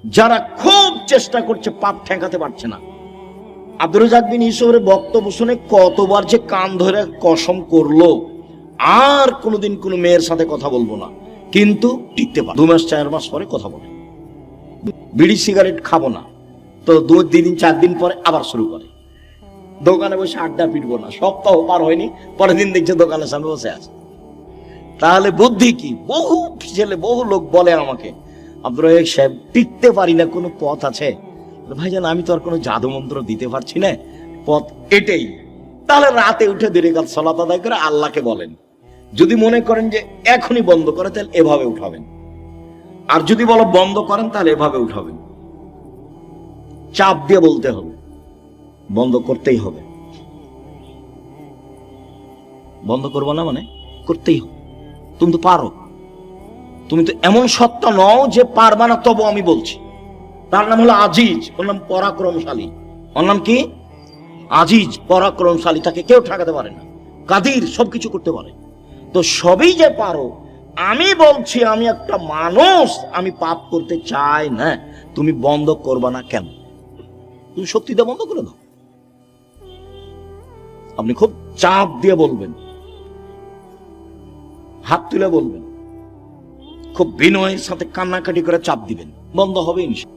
যারা খুব চেষ্টা করছে পাপ ঠেকাতে পারছে না। আব্দুর রাজ্জাক বিন ইউসুফের বক্তব্য শুনে কতবার যে কান ধরে কসম করলো আর কোনোদিন কোনো মেয়ের সাথে কথা বলবো না, কিন্তু টিকতে পারে। 2 মাস 4 মাস পরে কথা বলে, বিড়ি সিগারেট খাবো না, তো 2 দিন 4 দিন পরে আবার শুরু করে। দোকানে বসে আড্ডা পিটবো না, সপ্তাহ পার হয়নি, পরের দিন দেখছে দোকানের সামনে বসে আছে। তাহলে বুদ্ধি কি? বহু ছেলে বহু লোক বলে আমাকে, আব্দুর রাজ্জাক সাহেব টিকতে পারি না, কোনো পথ আছে? ভাইজান আমি তো আর কোনো জাদু মন্ত্র দিতে পারছি না, পথ এটাই। তাহলে রাতে উঠে 2 রাকাত সালাত আদায় করে আল্লাহকে বলেন। যদি মনে করেন যে এখনই বন্ধ করে, তাহলে এভাবে উঠাবেন, আর যদি বলো বন্ধ করেন তাহলে এভাবে উঠাবেন। চাপ দিয়ে বলতে হবে, বন্ধ করতেই হবে। বন্ধ করবো না মানে করতেই হবে। তুমি তো পারো, তুমি তো এমন সত্তা নও যে পারবা না, তবু আমি বলছি। তার নাম হলো আজিজ, ওর নাম পরাক্রমশালী। ওর নাম কি? আজিজ, পরাক্রমশালী। তাকে কেউ ঠেকাতে পারে না। কাদির, সবকিছু করতে পারে। তো সবই যে পারো, আমি বলছি আমি একটা মানুষ, আমি পাপ করতে চাই না, তুমি বন্ধ করবা না কেন? তুমি শক্তিটা বন্ধ করে দাও। আপনি খুব চাপ দিয়ে বলবেন, হাত তুলে বলবেন, খুব বিনয়ের সাথে কান্নাকাটি করে চাপ দিবেন, বন্ধ হবে ইনশাআল্লাহ।